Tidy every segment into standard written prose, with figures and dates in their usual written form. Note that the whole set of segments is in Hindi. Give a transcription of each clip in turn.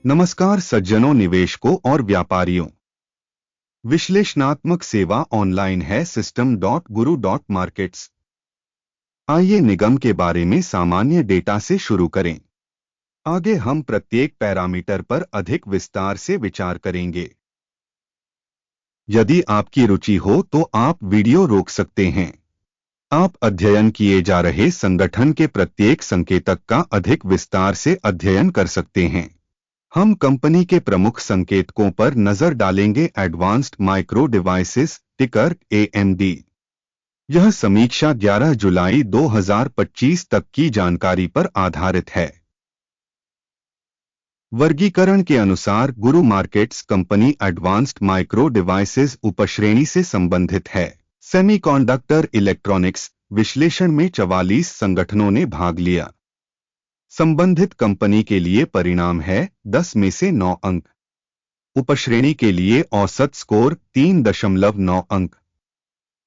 नमस्कार सज्जनों, निवेशकों और व्यापारियों। विश्लेषणात्मक सेवा ऑनलाइन है system.guru.markets। आइए निगम के बारे में सामान्य डेटा से शुरू करें। आगे हम प्रत्येक पैरामीटर पर अधिक विस्तार से विचार करेंगे। यदि आपकी रुचि हो तो आप वीडियो रोक सकते हैं। आप अध्ययन किए जा रहे संगठन के प्रत्येक संकेतक का अधिक विस्तार से अध्ययन कर सकते हैं। हम कंपनी के प्रमुख संकेतकों पर नजर डालेंगे। एडवांस्ड माइक्रो डिवाइसेस, टिकर AMD। यह समीक्षा 11 जुलाई 2025 तक की जानकारी पर आधारित है। वर्गीकरण के अनुसार गुरु markets company advanced micro devices उपश्रेणी से संबंधित है। सेमीकंडक्टर इलेक्ट्रॉनिक्स विश्लेषण में 44 संगठनों ने भाग लिया। संबंधित कंपनी के लिए परिणाम है 10 में से 9 अंक। उपश्रेणी के लिए औसत स्कोर 3.9 अंक।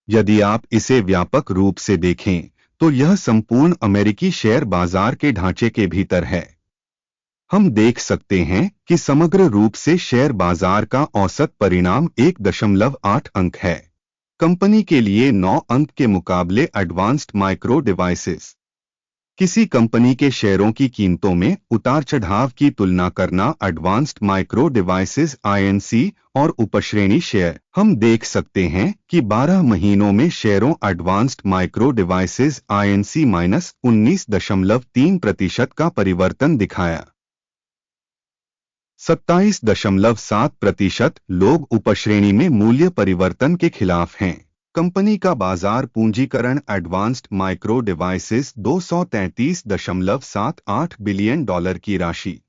यदि आप इसे व्यापक रूप से देखें तो यह संपूर्ण अमेरिकी शेयर बाजार के ढांचे के भीतर है। हम देख सकते हैं कि समग्र रूप से शेयर बाजार का औसत परिणाम 1.8 अंक है। कंपनी के लिए 9 अंक के मुकाबले एडवांस्ड माइक्रो डिवाइसेस। किसी कंपनी के शेयरों की कीमतों में उतार चढ़ाव की तुलना करना। एडवांस्ड माइक्रो डिवाइसेस INC और उपश्रेणी शेयर। हम देख सकते हैं कि 12 महीनों में शेयरों एडवांस्ड माइक्रो डिवाइसेस INC -19.3% का परिवर्तन दिखाया। 27.7% लोग उपश्रेणी में मूल्य परिवर्तन के खिलाफ हैं। कंपनी का बाजार पूंजीकरण एडवांस्ड माइक्रो डिवाइसेस $233.78 बिलियन की राशि।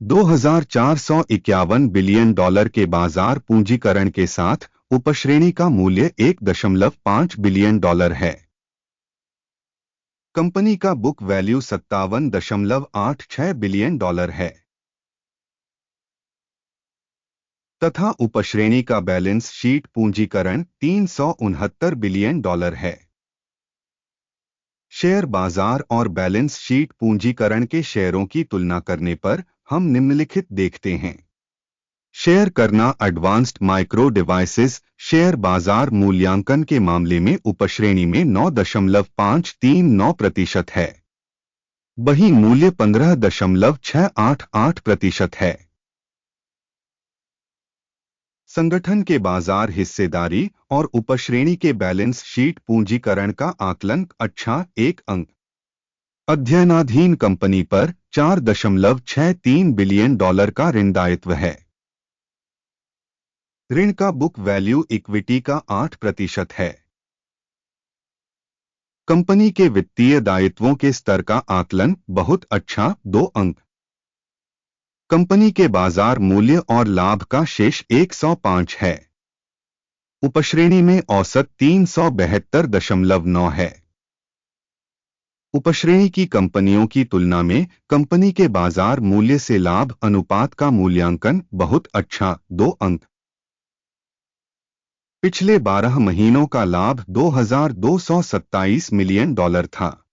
$2,451 बिलियन के बाजार पूंजीकरण के साथ उपश्रेणी का मूल्य $1.5 बिलियन है। कंपनी का बुक वैल्यू $57.86 बिलियन है तथा उपश्रेणी का बैलेंस शीट पूंजीकरण $369 बिलियन है। शेयर बाजार और बैलेंस शीट पूंजीकरण के शेयरों की तुलना करने पर हम निम्नलिखित देखते हैं। शेयर करना एडवांस्ड माइक्रो डिवाइसेस शेयर बाजार मूल्यांकन के मामले में उपश्रेणी में 9.539% है। वहीं मूल्य 15.688% है। संगठन के बाजार हिस्सेदारी और उपश्रेणी के बैलेंस शीट पूंजीकरण का आकलन। अच्छा 1 अंक। अध्ययनाधीन कंपनी पर $4.63 बिलियन का ऋण दायित्व है। ऋण का बुक वैल्यू इक्विटी का 8% है। कंपनी के वित्तीय दायित्वों के स्तर का आकलन। बहुत अच्छा 2 अंक। कंपनी के बाजार मूल्य और लाभ का शेष 105 है। उपश्रेणी में औसत 372.9 है। उपश्रेणी की कंपनियों की तुलना में कंपनी के बाजार मूल्य से लाभ अनुपात का मूल्यांकन। बहुत अच्छा 2 अंक। पिछले 12 महीनों का लाभ $2,227 मिलियन था।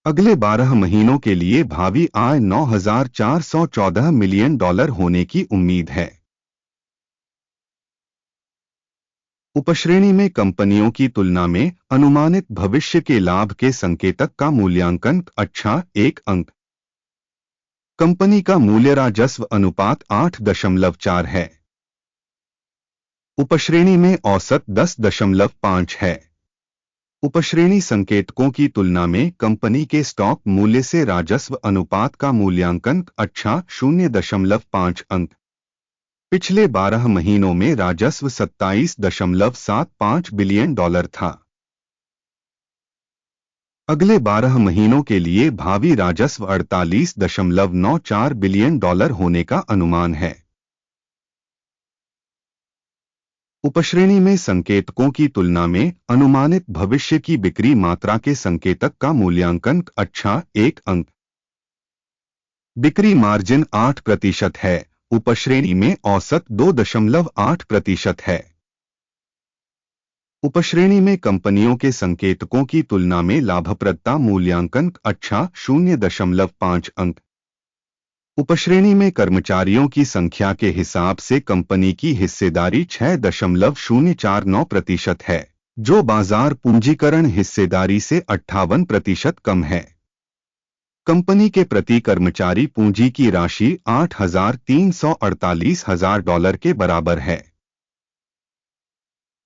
अगले 12 महीनों के लिए भावी आय $9,414 मिलियन होने की उम्मीद है। उपश्रेणी में कंपनियों की तुलना में अनुमानित भविष्य के लाभ के संकेतक का मूल्यांकन। अच्छा 1 अंक। कंपनी का मूल्य राजस्व अनुपात 8.4 है। उपश्रेणी में औसत 10.5 है। उपश्रेणी संकेतकों की तुलना में कंपनी के स्टॉक मूल्य से राजस्व अनुपात का मूल्यांकन। अच्छा 0.5 अंक। पिछले 12 महीनों में राजस्व $27.75 बिलियन था। अगले 12 महीनों के लिए भावी राजस्व $48.94 बिलियन होने का अनुमान है। उपश्रेणी में संकेतकों की तुलना में अनुमानित भविष्य की बिक्री मात्रा के संकेतक का मूल्यांकन। अच्छा 1 अंक। बिक्री मार्जिन 8% है। उपश्रेणी में औसत 2.8% है। उपश्रेणी में कंपनियों के संकेतकों की तुलना में लाभप्रदता मूल्यांकन। अच्छा 0.5 अंक। उपश्रेणी में कर्मचारियों की संख्या के हिसाब से कंपनी की हिस्सेदारी 6.049% है, जो बाजार पूंजीकरण हिस्सेदारी से 58% कम है। कंपनी के प्रति कर्मचारी पूंजी की राशि $8,348,000 के बराबर है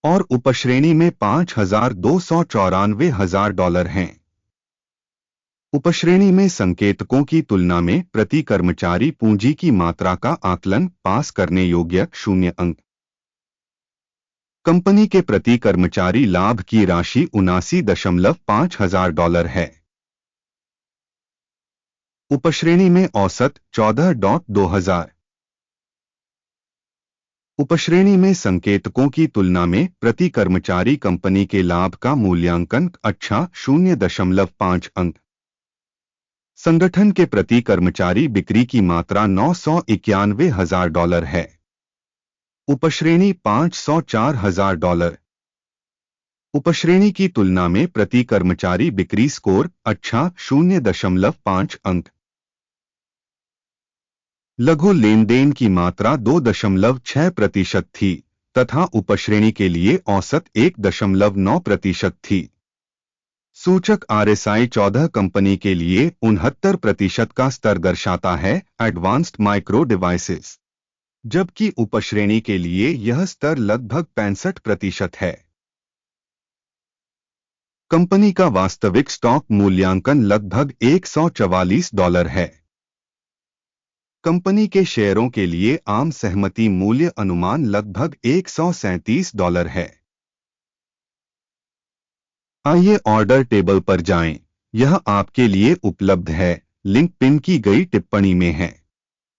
और उपश्रेणी में $5,294,000 हैं। उपश्रेणी में संकेतकों की तुलना में प्रति कर्मचारी पूंजी की मात्रा का आकलन पास करने योग्य 0 अंक। कंपनी के प्रति कर्मचारी लाभ की राशि $79,500 है। उपश्रेणी में औसत 14.2000। उपश्रेणी में संकेतकों की तुलना में प्रति कर्मचारी कंपनी के लाभ का मूल्यांकन अच्छा 0.5 अंक। संगठन के प्रति कर्मचारी बिक्री की मात्रा $991,000 है। उपश्रेणी $504,000। उपश्रेणी की तुलना में प्रति कर्मचारी बिक्री स्कोर अच्छा 0.5 अंक। लघु लेनदेन की मात्रा 2.6% थी तथा उपश्रेणी के लिए औसत 1.9% थी। सूचक RSI 14 कंपनी के लिए 69% का स्तर दर्शाता है एडवांस्ड माइक्रो डिवाइसेस, जबकि उपश्रेणी के लिए यह स्तर लगभग 65% है। कंपनी का वास्तविक स्टॉक मूल्यांकन लगभग $144 है। कंपनी के शेयरों के लिए आम सहमति मूल्य अनुमान लगभग $137 है। आइए ऑर्डर टेबल पर जाएं। यह आपके लिए उपलब्ध है, लिंक पिन की गई टिप्पणी में है।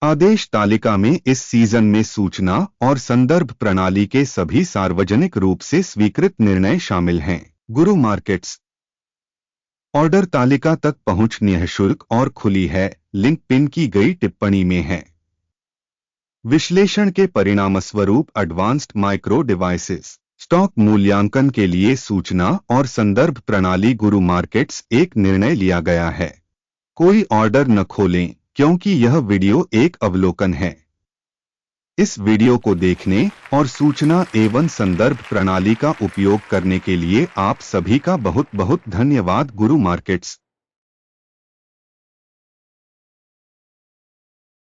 आदेश तालिका में इस सीजन में सूचना और संदर्भ प्रणाली के सभी सार्वजनिक रूप से स्वीकृत निर्णय शामिल हैं। गुरु मार्केट्स ऑर्डर तालिका तक पहुंच निःशुल्क और खुली है, लिंक पिन की गई टिप्पणी में है। विश्लेषण के परिणामस्वरूप एडवांस्ड माइक्रो डिवाइसेस स्टॉक मूल्यांकन के लिए सूचना और संदर्भ प्रणाली गुरु मार्केट्स एक निर्णय लिया गया है। कोई ऑर्डर न खोलें क्योंकि यह वीडियो एक अवलोकन है। इस वीडियो को देखने और सूचना एवं संदर्भ प्रणाली का उपयोग करने के लिए आप सभी का बहुत बहुत धन्यवाद। गुरु मार्केट्स।